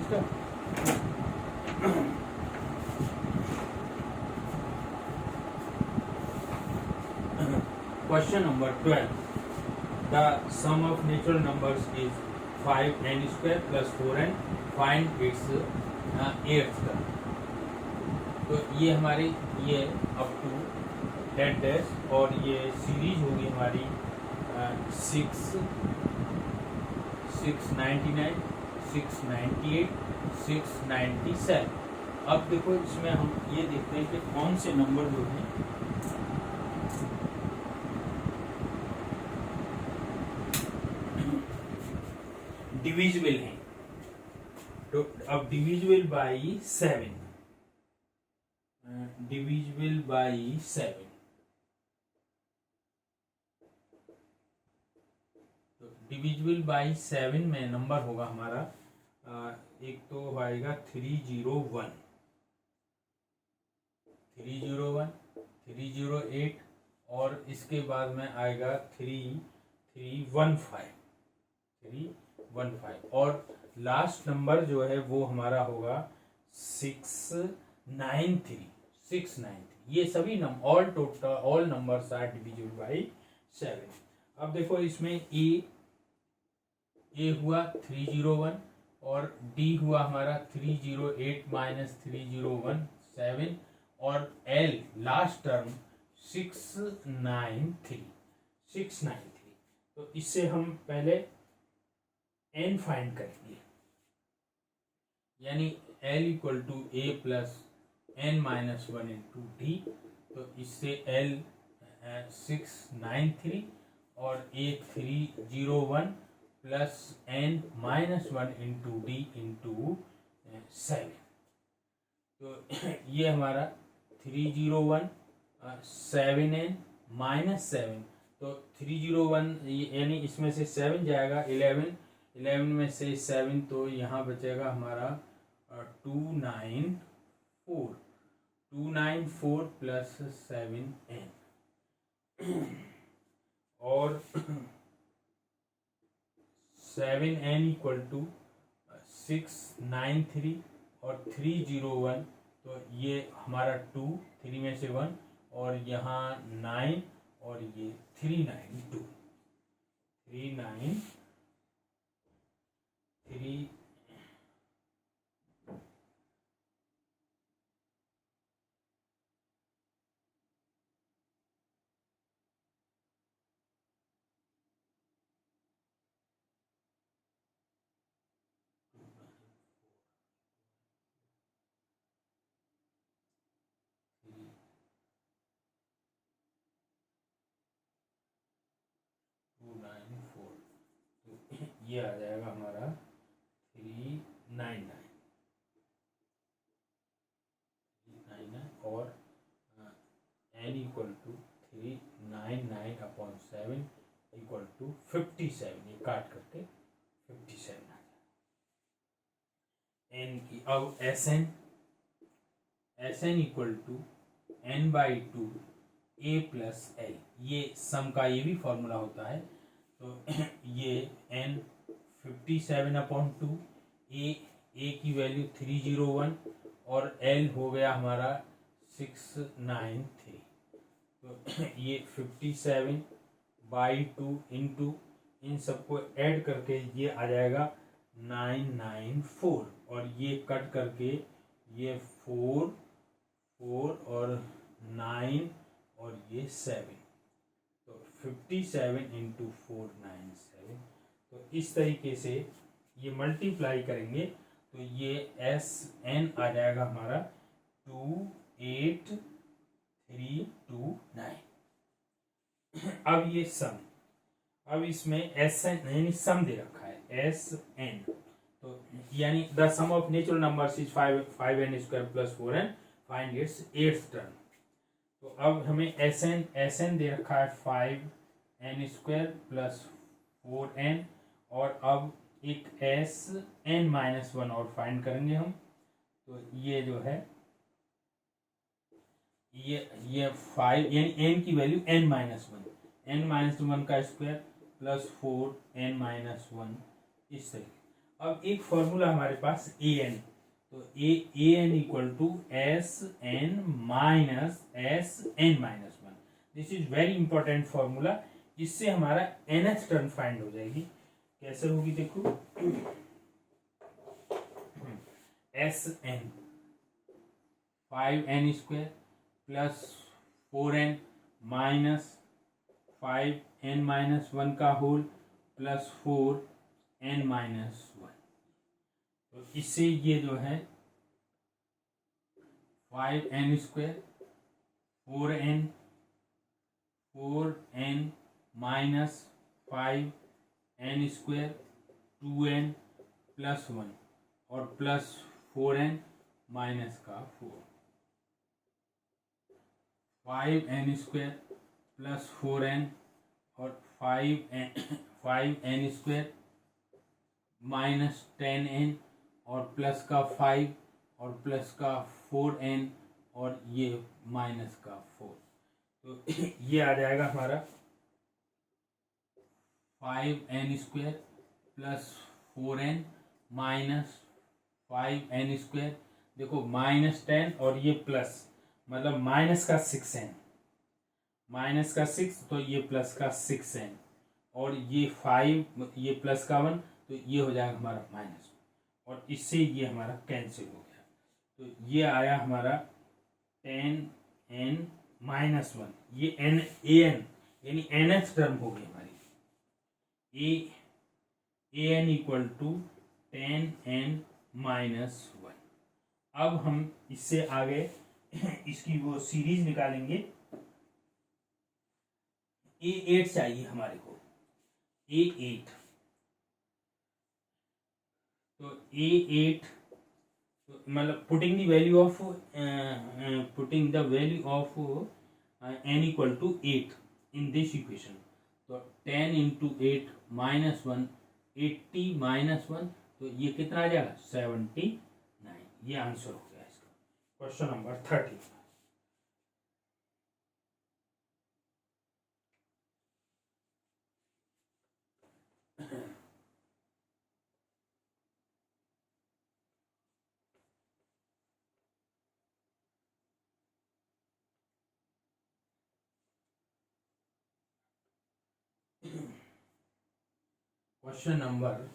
इसका। Question number 12, the sum of natural numbers is 5n² + 4n, find its eighth term. तो ये हमारे ये अप टू 10 डैश, और ये सीरीज होगी हमारी 699, 698, 697। अब देखो इसमें हम ये देखते हैं कि कौन से नंबर जो हैं डिविजिबल हैं। तो अब डिविजिबल बाई 7, डिविजिबल बाई 7। तो डिविजिबल बाई 7 में नंबर होगा हमारा एक तो आएगा 301, 301, 308, और इसके बाद में आएगा 315, 315, और लास्ट नंबर जो है वो हमारा होगा 693, 693। ये सभी all total all numbers are divisible by 7। अब देखो इसमें ए हुआ 301, और डी हुआ हमारा 308 माइनस 301 और एल लास्ट टर्म 693, 693। तो इससे हम पहले एन फाइंड करेंगे, यानी l equal to a plus n minus 1 into d. तो इससे एल 693 और a 301 plus n minus 1 into d into 7। तो ये हमारा 301 7n माइनस 7। तो 301 यानी इसमें से 7 जाएगा 11 में से 7, तो यहाँ बचेगा हमारा 294 प्लस 7n, और 7n इक्वल टू 693 और 301। तो ये हमारा 2, 3 में से 1, और यहाँ 9, और ये 392, 393। 294। तो ये आ जाएगा हमारा 399, और n equal to 399/7 equal to 57। ये काट करके 57 आ जाएगा n की। अब Sn equal to n/2 a plus l. ये सम का ये भी फॉर्मूला होता है। तो ये n 57/2, ए की वैल्यू 301, और एल हो गया हमारा 693। तो ये 57/2 इंटू इन सबको ऐड करके ये आ जाएगा 994, और ये कट करके ये 4 और 9 और ये 7। तो 57 इंटू 497। तो इस तरीके से ये मल्टीप्लाई करेंगे तो ये Sn आ जाएगा हमारा 28329। अब ये सम, अब इसमें Sn यानी सम दे रखा है Sn। तो यानी the sum of natural numbers is 5n² + 4n, find its eighth term. तो अब हमें Sn दे रखा है 5n² + 4n, और अब एक Sn-1 और फाइंड करेंगे हम। तो ये जो है ये 5 यानी n की वैल्यू n-1 का स्क्वायर प्लस 4n-1 इस तरीके। अब एक फॉर्मूला हमारे पास ए एन, तो A N equal to S N minus S N minus one. This is very important formula, इससे हमारा nth टर्म फाइंड हो जाएगी। कैसे होगी देखो, S N 5n square plus 4n minus 5n minus one का whole plus 4n minus one. तो इससे ये जो है 5n square 4n minus 5n square 2n plus one और प्लस 4n माइनस का 4, 5n स्क्वायर प्लस 4n और 5n square minus 10n और प्लस का 5 और प्लस का 4n और ये माइनस का 4। तो ये आ जाएगा हमारा 5n square plus 4n minus 5n square, देखो माइनस 10 और ये प्लस, मतलब माइनस का 6n, माइनस का 6 तो ये प्लस का 6n और ये 5 ये प्लस का 1 तो ये हो जाएगा हमारा माइनस, और इससे ये हमारा कैंसिल हो गया। तो ये आया हमारा 10n माइनस वन, ये एन ए एन यानी nth टर्म हो गई हमारी। A N equal to 10n minus one. अब हम इससे आगे इसकी वो सीरीज निकालेंगे। A8 चाहिए हमारे को, A8, तो A8 तो मतलब putting the value of n equal to 8 in this equation, तो 10 इंटू 8 माइनस 1, 80 माइनस 1, तो ये कितना आ जाएगा 79। ये आंसर हो गया इसका, question number 30। Question number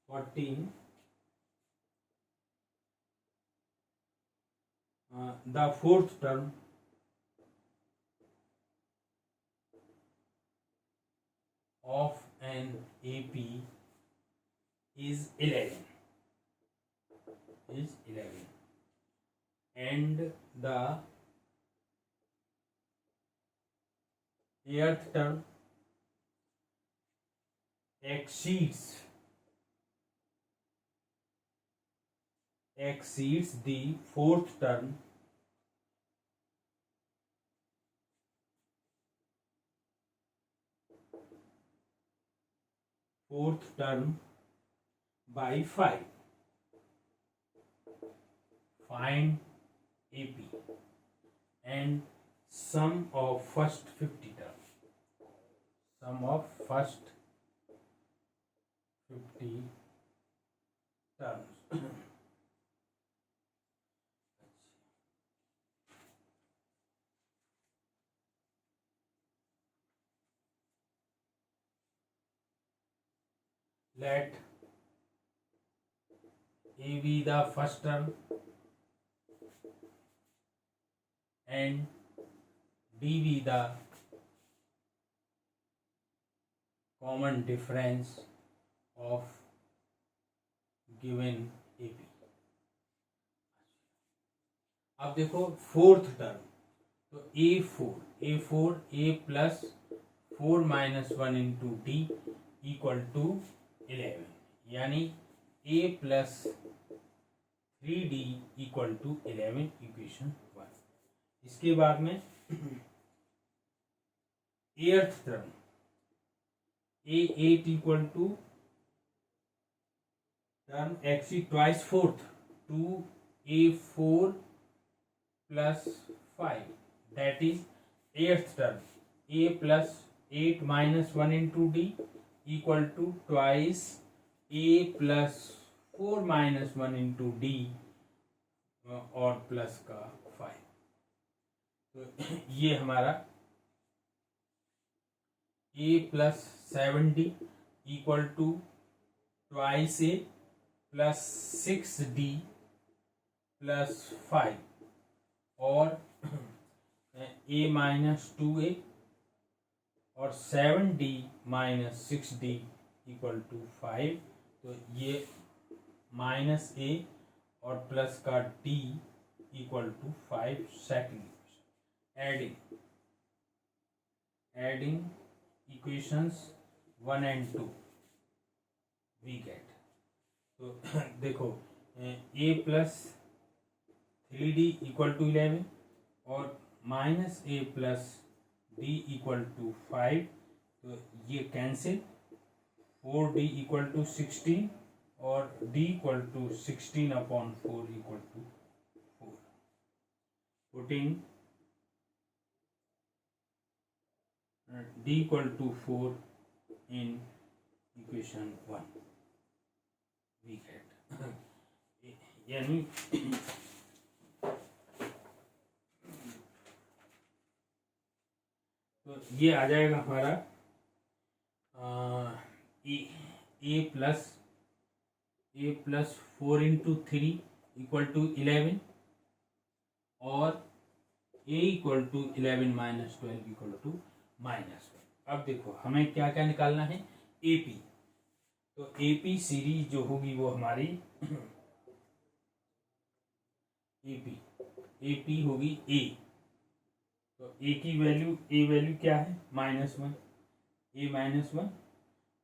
14, the fourth term of an AP is 11, and the eighth term exceeds the fourth term by 5. Find AP and sum of first 50 terms. Sum of first 50 terms. Let A be the first term and D be the common difference of given AP. अब देखो fourth term, तो A4 A plus 4 minus 1 into d equal to 11, यानी A plus 3D equal to 11, equation 1। इसके बाद में eighth term A8 equal to term exceeds twice fourth 2A4 plus 5, that is eighth term a plus 8 minus 1 into d equal to twice a plus 4 minus 1 into d और plus का 5। तो ये हमारा ए plus 7d equal to twice a plus 6d plus 5 और ए minus 2a और 7d minus 6d equal to 5। तो ये minus ए और प्लस का d equal to 5 second equation. Adding equations 1 and 2 we get. तो देखो a plus 3d equal to 11 और minus a plus d equal to 5। तो ये कैंसिल, 4d इक्वल टू 16 और d equal to 16 upon 4 equal to 4। Putting d equal to 4 in equation 1 we get, यानी तो ये आ जाएगा हमारा ए प्लस 4 इंटू 3 इक्वल टू 11 और A equal to 11 minus 12 equal to minus 12। अब देखो हमें क्या क्या निकालना है, एपी। तो एपी सीरीज जो होगी वो हमारी एपी होगी ए। तो ए की वैल्यू, ए वैल्यू क्या है -1, ए -1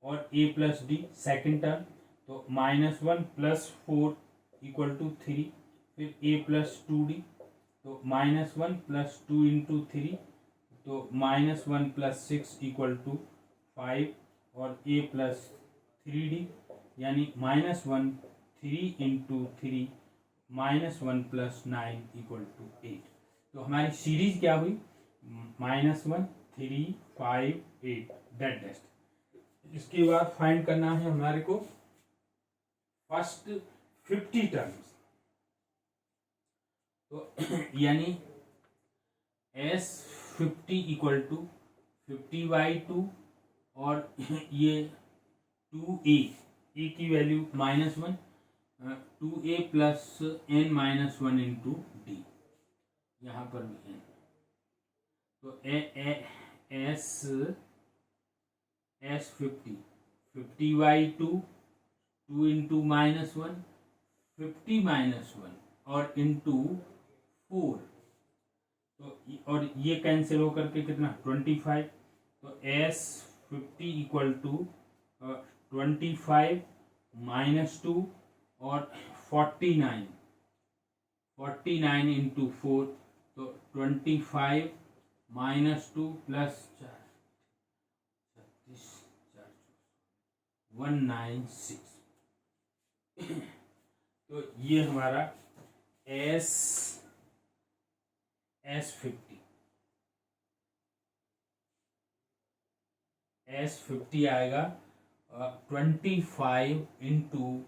और ए प्लस डी सेकेंड टर्म। तो -1 प्लस 4 इक्वल टू 3, फिर ए प्लस 2d। तो -1 प्लस 2 इंटू 3 तो -1 प्लस 6 इक्वल टू 5 और ए प्लस 3d यानी -1 3 इंटू 3 -1 प्लस 9 इक्वल टू 8। तो हमारी सीरीज क्या हुई, -1 3 5 8 डेट डेस्ट। इसके बाद फाइंड करना है हमारे को फर्स्ट 50 टर्म्स। तो यानी S50 इक्वल टू 50/2 और ये 2a, ए की value -1, 2a plus n minus 1 into D, यहाँ पर भी n। तो S50 50/2 2 इंटू -1 50 -1 और इंटू 4। तो और ये कैंसिल होकर के कितना 25। तो S50 इक्वल टू 25 -2 और 49 इंटू 4। तो 25 -2 प्लस 196। तो ये हमारा S50 आएगा 25 इंटू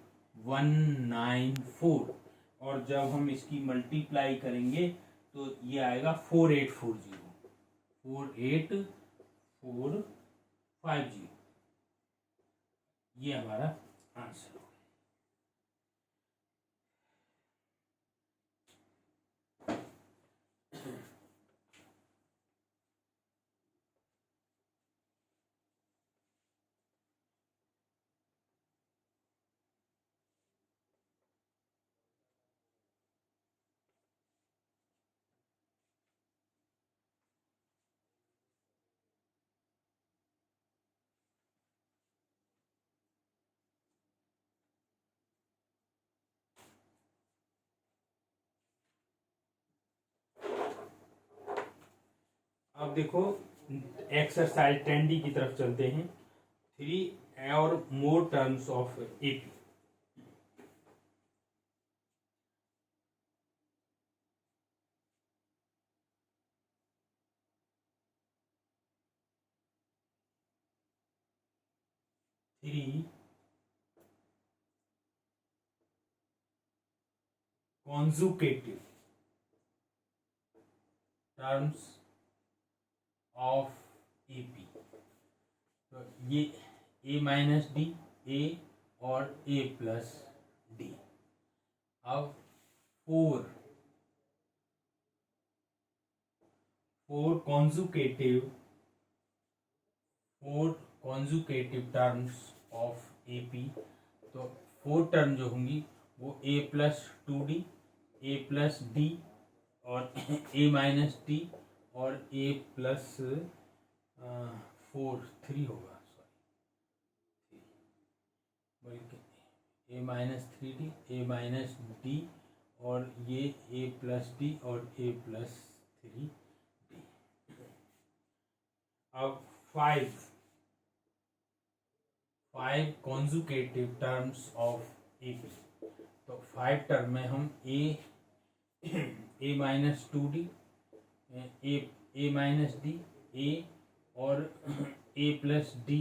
194 और जब हम इसकी मल्टीप्लाई करेंगे तो ये आएगा 4850। ये हमारा आंसर होगा। अब देखो एक्सरसाइज 10D की तरफ चलते हैं। 3 और मोर terms of AP. 3 consecutive terms of AP। तो ये A माइनस डी, A और A प्लस डी। अब four conjugative terms of AP। तो 4 टर्म जो होंगी वो A plus 2D, A plus D और A माइनस डी और A प्लस 3 होगा, सॉरी, बल्कि A minus 3D, A minus D और ये A प्लस डी और A प्लस 3D। अब 5 कॉन्जुकेटिव टर्म्स ऑफ AP। तो 5 टर्म में हम A minus 2D, A minus d, A और A प्लस डी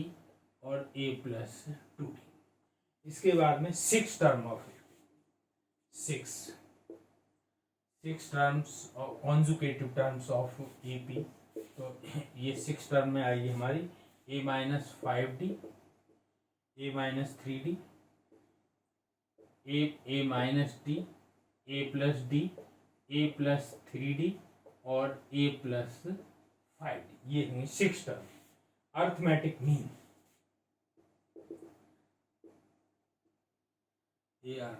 और A प्लस 2D। इसके बाद में 6 term of six terms conjugative terms of AP। तो ये 6 टर्म में आएगी हमारी A minus 5D, A minus 3D, A minus d, A plus D, A plus 3D और A प्लस 5D। ये हैं 6 term. Arithmetic mean AR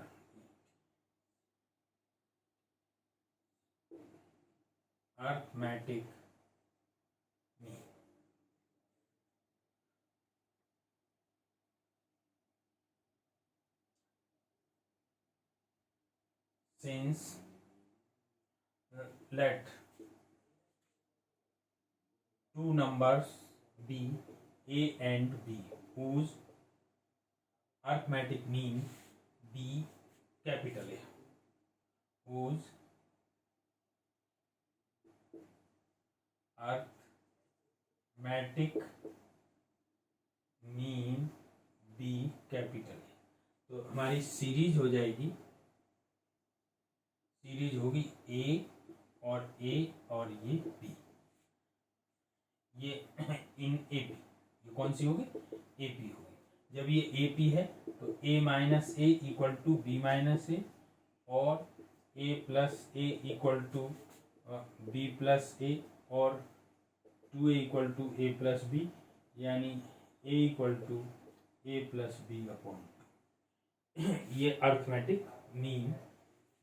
arithmetic mean. Since let two numbers be A and B whose arithmetic mean be capital A, whose arithmetic mean B capital A। तो हमारी series हो जाएगी, series होगी A और ये B। ये इन AP, ये कौन सी होगी? AP होगी। जब ये AP है तो A minus A equal to B minus A और A plus A equal to B plus A और 2A equal to A plus B, यानी A equal to A plus B upon 2। ये arithmetic mean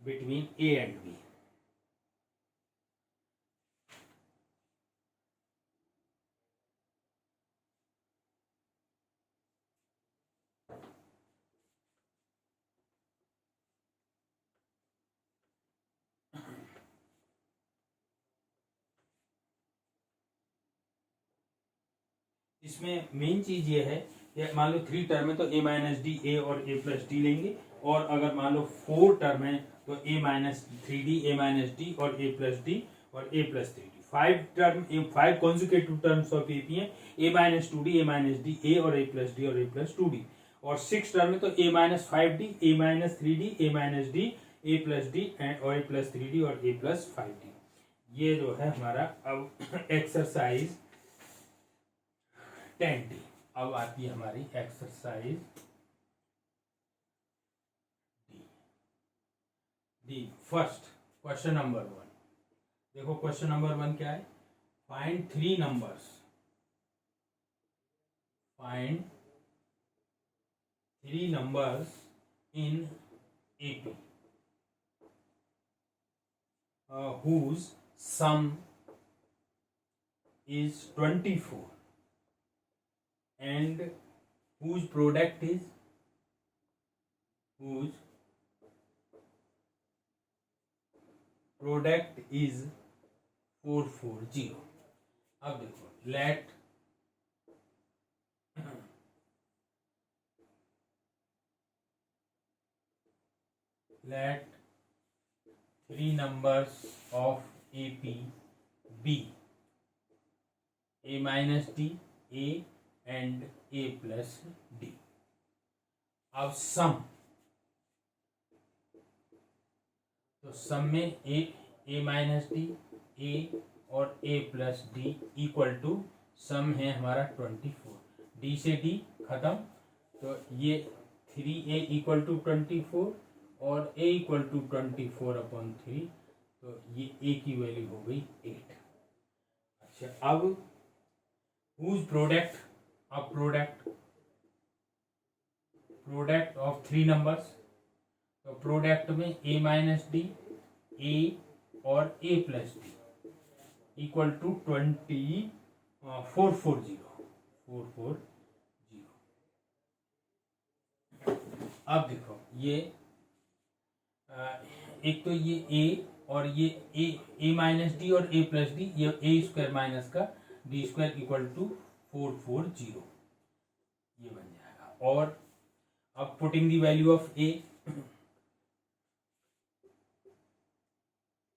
between A and B। इसमें main चीज ये है कि मान लो 3 टर्म है तो A माइनस डी, A और A प्लस डी लेंगे, और अगर मान लो 4 टर्म है तो A minus 3D, A minus D और A प्लस डी और A plus 3D। 5 term, 5 conjugative terms of AP है, A minus 2D, A minus d, A और A प्लस डी और A प्लस 2D। और 6 term है तो A minus 5D, A minus 3D, A minus d, A plus D और A plus 3D और A plus 5D। ये जो है हमारा अब एक्सरसाइज 10D। अब आती है हमारी exercise D. First question number 1। देखो क्वेश्चन नंबर 1 क्या है? Find 3 numbers, find 3 numbers in AP whose sum is 24 and whose product is 440। अब देखो, let let 3 numbers of AP be A minus D, A and A plus D। अब सम, तो सम में ए minus D, ए और ए plus d equal to some है हमारा 24, D से d खत्म, तो ये 3a इक्वल टू 24 और a इक्वल टू 24/3, तो ये a की वैल्यू हो गई 8। अच्छा, अब हुज प्रोडक्ट, अब प्रोडक्ट ऑफ 3 नंबर्स, तो प्रोडक्ट में a माइनस डी, a और a plus d equal to 440। अब देखो ये एक तो ये a और ये a माइनस डी और a प्लस डी, ये a स्क्वायर माइनस का d स्क्वायर इक्वल टू 440, ये बन जाएगा। और अब putting the value of a,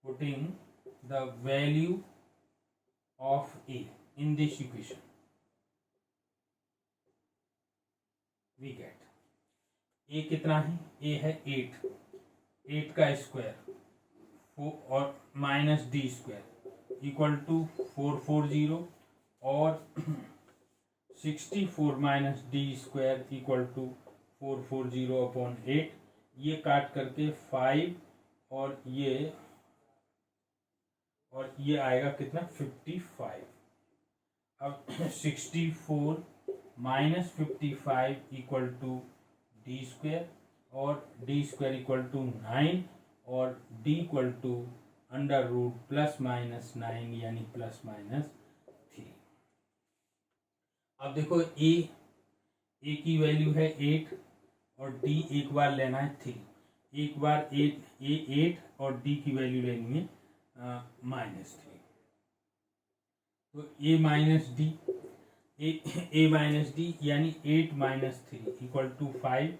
putting the value of a in this equation, we get a कितना है, a है 8 का स्क्वायर और minus d square equal to 440 और 64 minus d square equal to 440/8, ये काट करके 5 और ये आएगा कितना 55। अब 64 minus 55 equal to d square और डी स्क्वायर इक्वल टू 9 और d equal to under root plus minus 9 यानी प्लस माइनस 3। अब देखो ए की वैल्यू है 8 और डी एक बार लेना है 3, एक बार 8 और डी की वैल्यू लेनी है -3, तो ए माइनस डी यानी 8 माइनस 3 इक्वल टू 5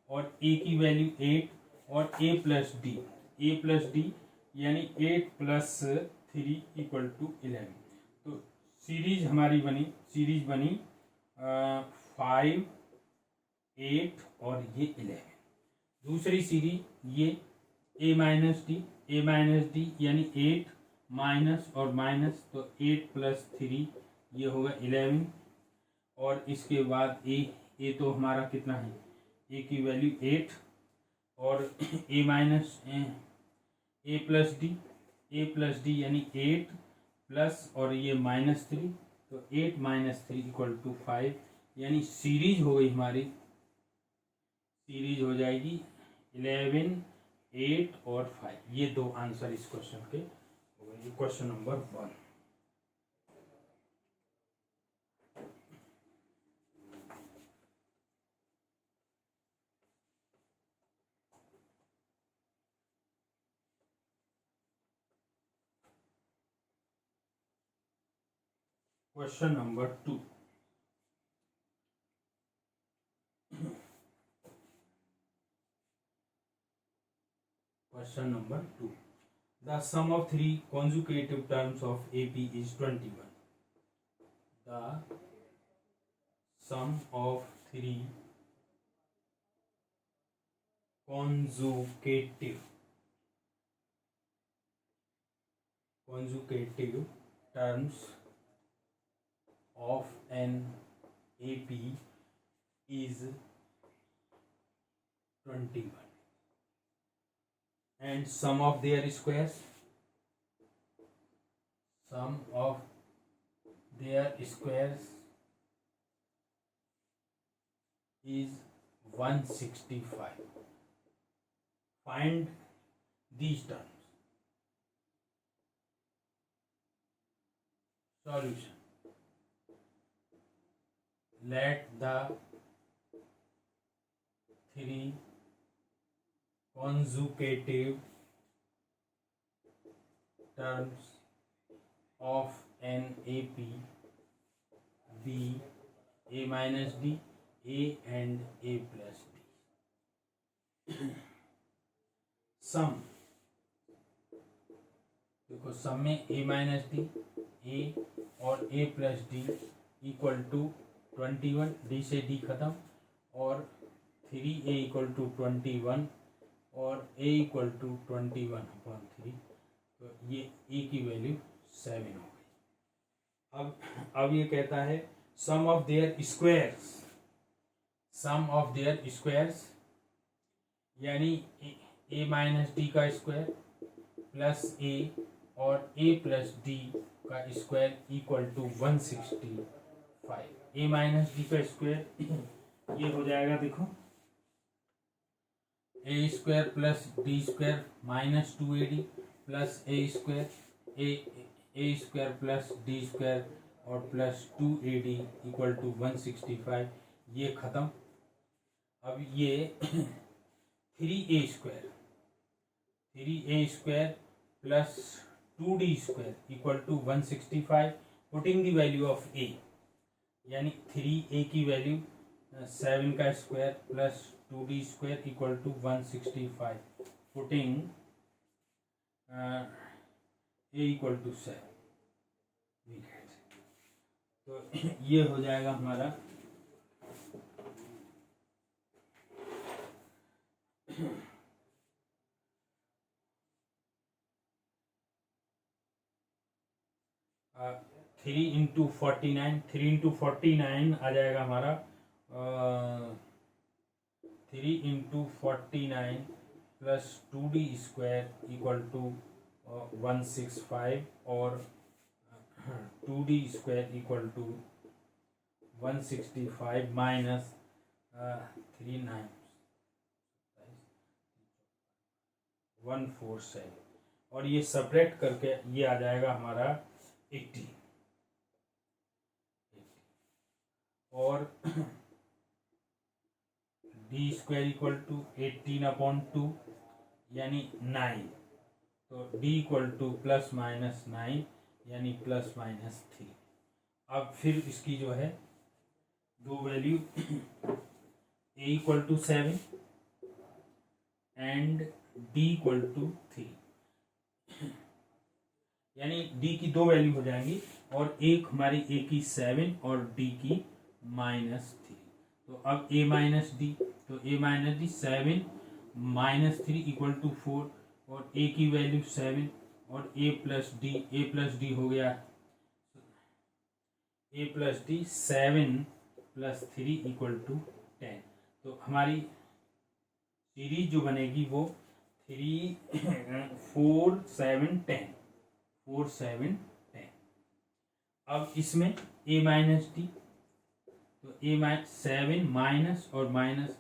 और ए की वैल्यू 8 और ए प्लस डी यानी 8 प्लस 3 इक्वल टू 11। तो सीरीज बनी 5, 8 और ये 11। दूसरी सीरीज ये ए माइनस डी यानी 8 माइनस और माइनस, तो 8 प्लस 3 ये होगा 11, और इसके बाद ए तो हमारा कितना है, ए की वैल्यू 8 और ए प्लस डी यानी 8 प्लस और ये -3, तो 8 माइनस 3 इक्वल टू 5, यानी सीरीज हो गई हमारी, सीरीज हो जाएगी 11, 8 और 5। ये दो आंसर इस क्वेश्चन के हो गए। Question number 1। Question number 2. Question number 2. The sum of three consecutive terms of AP is 21. The sum of three consecutive terms of an AP is 21, and sum of their squares is 165. Find these terms. Solution. Let the three consecutive terms of an AP be A minus D, A and A plus D. Sum, देखो sum में A minus d, A और A plus d equal to 21, d से d खत्म, और 3a=21 और a=21/3, तो ये a की वैल्यू 7 हो गई। अब ये कहता है सम ऑफ देयर स्क्वायर्स, यानी a माइनस डी का स्क्वायर प्लस a और a प्लस डी का square equal to 165। a minus d का स्क्वायर ये हो जाएगा, देखो a square plus d square minus 2ad plus a square plus d square और प्लस 2ad इक्वल टू 165। ये खत्म। अब ये 3a square plus 2d square equal to 165, putting the value of a, यानी 3a की वैल्यू 7 का square plus 2d square equal to 165, putting a equal to 7। तो ये हो जाएगा हमारा थ्री इंटू 49 आ जाएगा हमारा 3 × 49 plus 2d square equal to 165 और 2d square equal to 165 minus 39 147, और ये सपरेट करके ये आ जाएगा हमारा 80 और डी स्क्वायर इक्वल टू 18/2 यानी 9, तो D equal two plus minus 9 यानी प्लस माइनस 3। अब फिर इसकी जो है दो value a equal to 7 and d equal to 3, यानी d की दो वैल्यू हो जाएंगी और एक हमारी a की 7 और d की -3। तो अब a माइनस डी, तो a minus d 7 -3 equal to 4 और a की वैल्यू 7 और a प्लस डी हो गया a plus d 7 + 3 equal to 10। तो हमारी सीरीज जो बनेगी वो 3 4 7 10 4 7 10। अब इसमें a माइनस डी, तो a 7 माइनस और माइनस,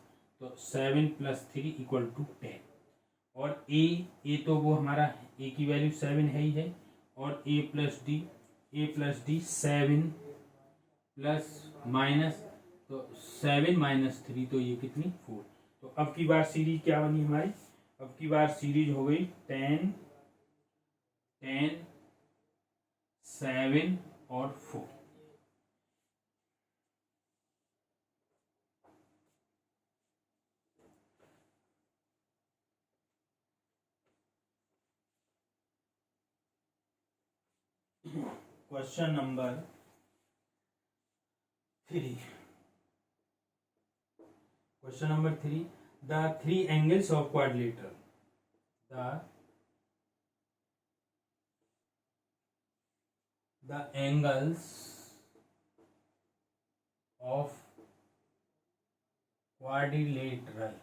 तो 7 + 3 इक्वल टू 10 और a तो वो हमारा a की वैल्यू 7 है ही है और a plus d 7 plus minus, तो 7 - 3 तो ये कितनी 4। तो अब की बार सीरीज क्या बनी हमारी, अब की बार सीरीज हो गई 10 10 7 और 4। Question number 3, question number 3, the three angles of quadrilateral, the angles of quadrilateral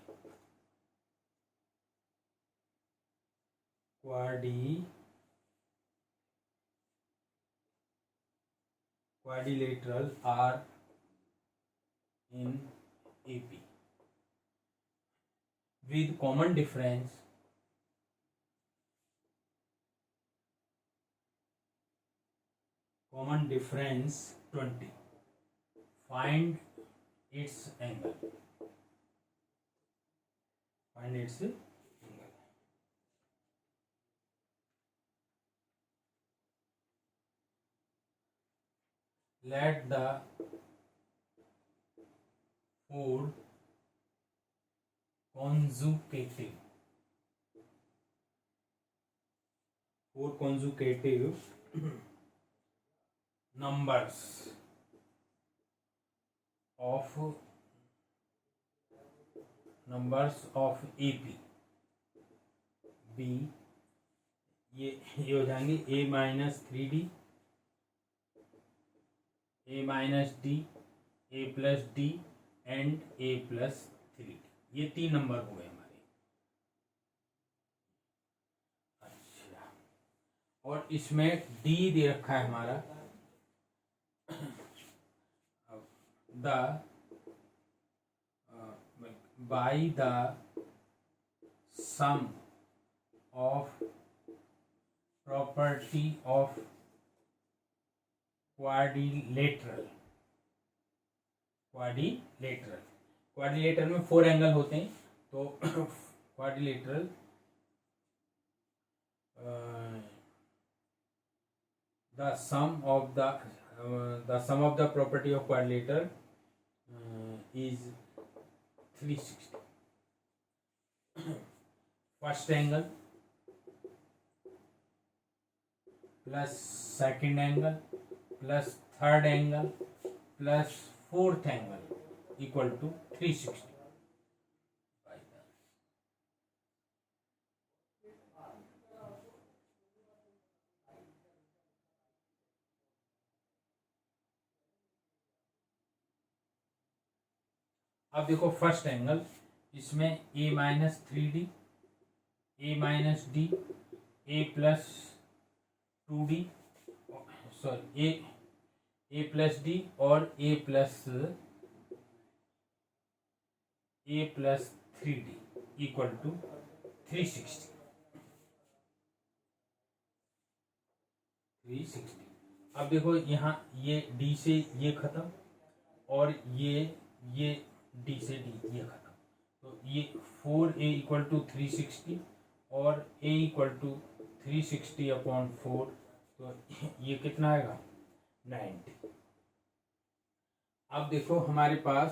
are in AP with common difference common difference 20. Find its angle. Find its angle. Let the four consecutive numbers of numbers of AP B, ये हो जाएंगे A minus 3D, A minus D, A plus D and A plus 3D। ये 3 number हो गए हमारे। अच्छा, और इसमें D दे रखा है हमारा the by the sum of property of quadrilateral में 4 एंगल होते हैं, तो quadrilateral the sum of the property of quadrilateral is 360. First angle plus second angle plus third angle plus fourth angle equal to 360. अब देखो first angle, इसमें A minus 3D, A minus D, A plus 2D, sorry A plus D और A plus 3D equal to 360। अब देखो यहाँ ये D से ये खत्म और ये D से D ये खत्म, तो ये 4A इक्वल टू 360 और A इक्वल टू 360 अपॉन 4, तो ये कितना आएगा 90। अब देखो हमारे पास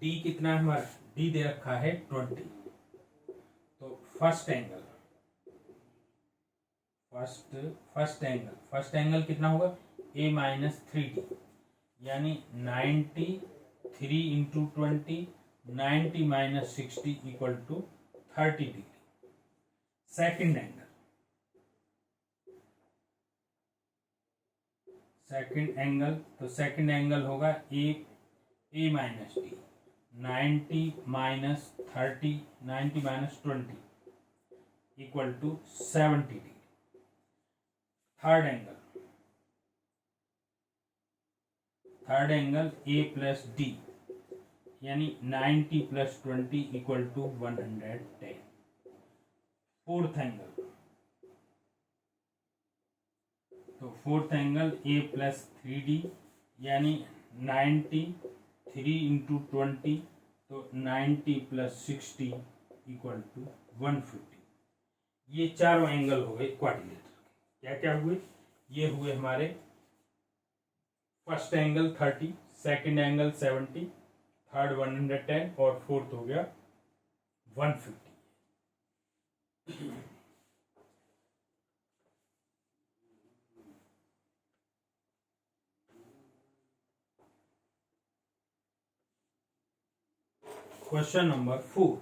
D कितना है, हमारा D दे रखा है 20, तो फर्स्ट एंगल कितना होगा A माइनस 3D, यानी 93 into 20, 90 minus 60 equal to 30 degree. Second angle, तो सेकेंड एंगल होगा A minus D, 90 minus 30, 90 minus 20 equal to 70 degree. Third angle A plus D, यानी 90 plus 20 equal to 110। Fourth angle, तो fourth angle A plus 3D, यानी 93 into 20, तो 90 plus 60 equal to 150। ये चारों angle हो गए क्वाड्रिलेटरल। क्या क्या हुए, ये हुए हमारे first angle 30, second angle 70, third 110 और फोर्थ हो गया 150। Question number 4।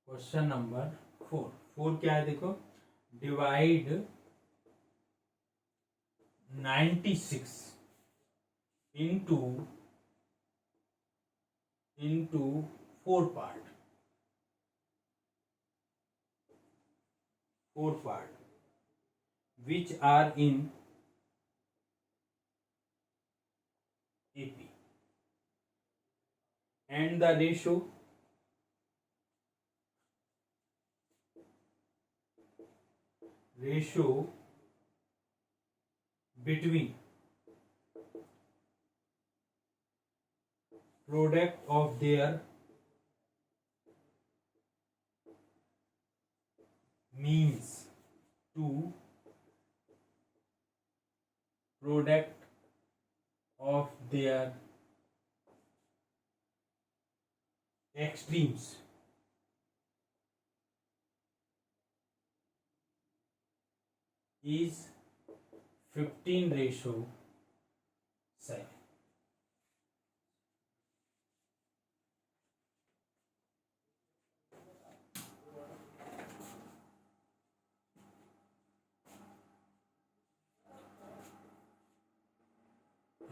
क्वेश्चन नंबर 4 क्या है देखो, divide 96 into 4 part which are in AP and the ratio between product of their means to product of their extremes is 15:7।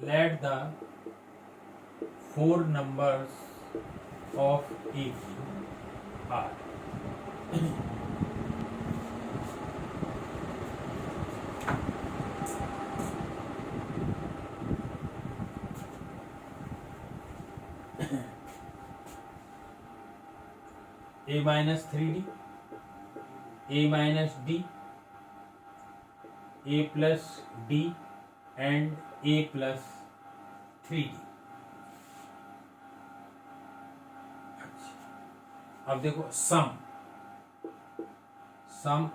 let the four numbers of a cube are a minus 3d, a minus d, a plus d and a plus 3d. अब देखो सम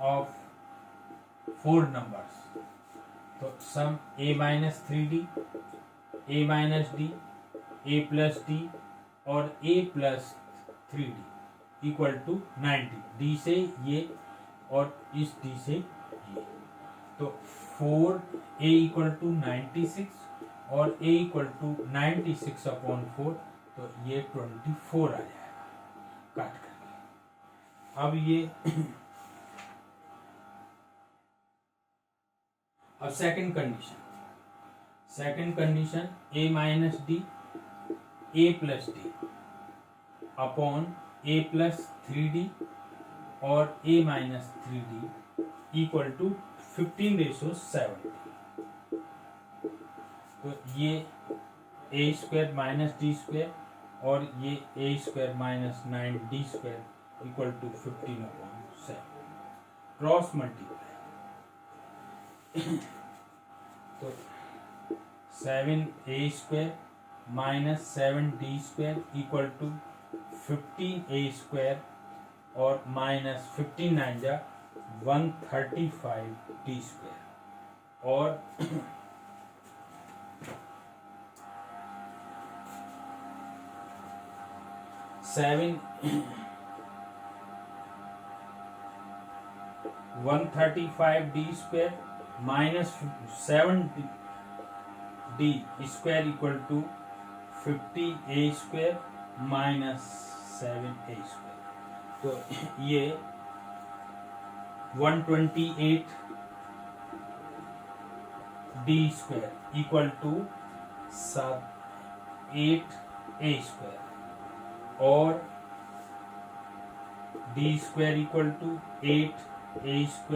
of four numbers, तो sum a minus 3d, a minus d, a plus d और a plus 3d equal to 90। d से ये और इस d से ये, तो 4a इक्वल टू 96 और a इक्वल टू 96 अपॉन 4, तो ये 24 आ जाएगा काट करके। अब ये अब second condition a minus d, a plus D upon a plus 3d और a minus 3d equal to 15/70। तो ये a square minus d square और ये a square minus 9d² equal to 15/7 cross multiply. तो 7a² minus 7d² equal to 15a² और minus 15 9 जा 135d² और 135d² minus 7d² equal to 50a² minus 7a²। तो ये 128d² इक्वल टू 8a² और d² equal to 8a²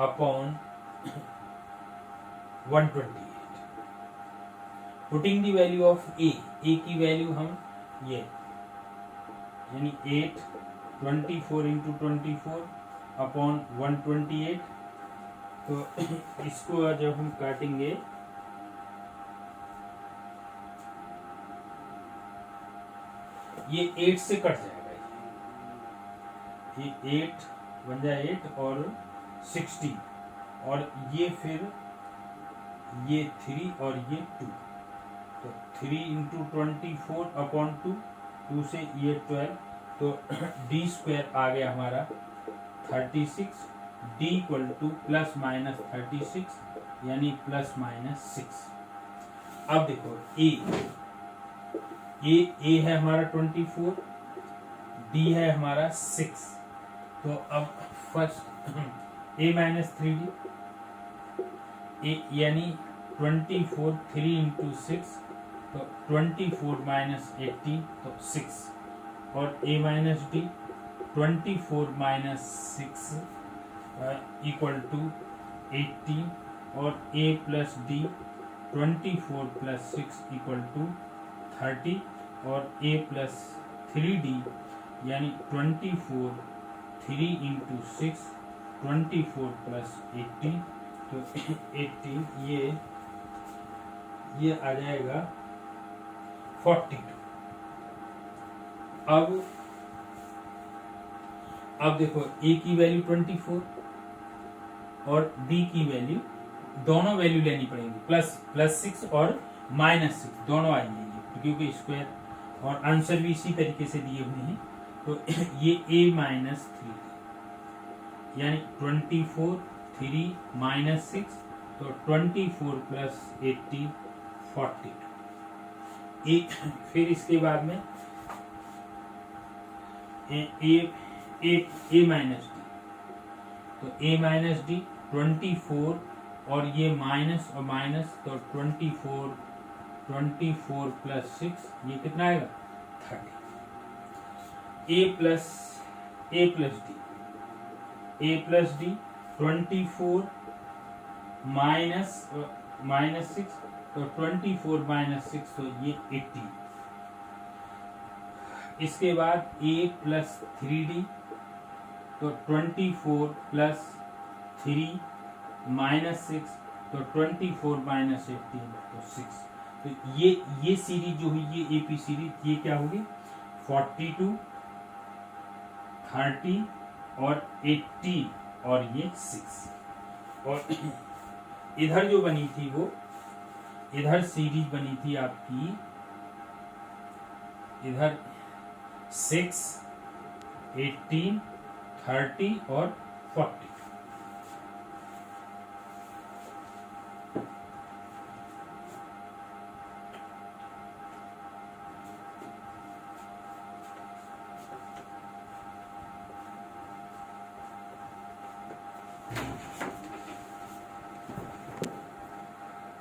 upon 128। Putting the value of a की value हम ये यानी 8 24 इंटू 24 अपॉन 128। तो इसको जब हम काटेंगे ये 8 से कट जाएगा, ये 8 बन जाए 8 और 16 और ये फिर ये 3 और ये 2, तो 3 इंटू 24 अपॉन 2 से ये 12, तो d² आ गया हमारा 36, d equal two plus minus 36 यानी प्लस माइनस 6। अब देखो a है हमारा 24, d है हमारा 6, तो अब फर्स्ट a माइनस 3d यानी 24 3 इंटू 6, तो 24 माइनस 18 तो 6 और a minus d 24 minus 6 equal to 18 और a plus d 24 plus 6 equal to 30 और a प्लस 3d यानी 24 3 इंटू 6 24 प्लस 18, तो 18 ये आ जाएगा 42। अब देखो a की वैल्यू 24 और b की वैल्यू, दोनों वैल्यू लेनी पड़ेगी, प्लस 6 और माइनस 6 दोनों आएंगे क्योंकि स्क्वायर, और आंसर भी इसी तरीके से दिए हुए हैं। तो ये a माइनस 3 यानी 24 3 माइनस 6, तो 24 प्लस 18 42। फिर इसके बाद में a माइनस डी, तो a माइनस डी 24 और ये माइनस और माइनस, तो 24 प्लस 6 ये कितना आएगा 30। ए प्लस डी 24 माइनस 6, तो 24 माइनस 6 तो ये 80। इसके बाद a प्लस 3d, तो 24 प्लस 3 माइनस 6, तो 24 माइनस 18 तो 6। तो ये सीरीज जो हुई, ये एपी सीरीज, ये क्या होगी 42, 30 और 80 और ये 6। और इधर जो बनी थी वो, इधर सीरीज बनी थी आपकी, इधर 6, 18, 30 और 40।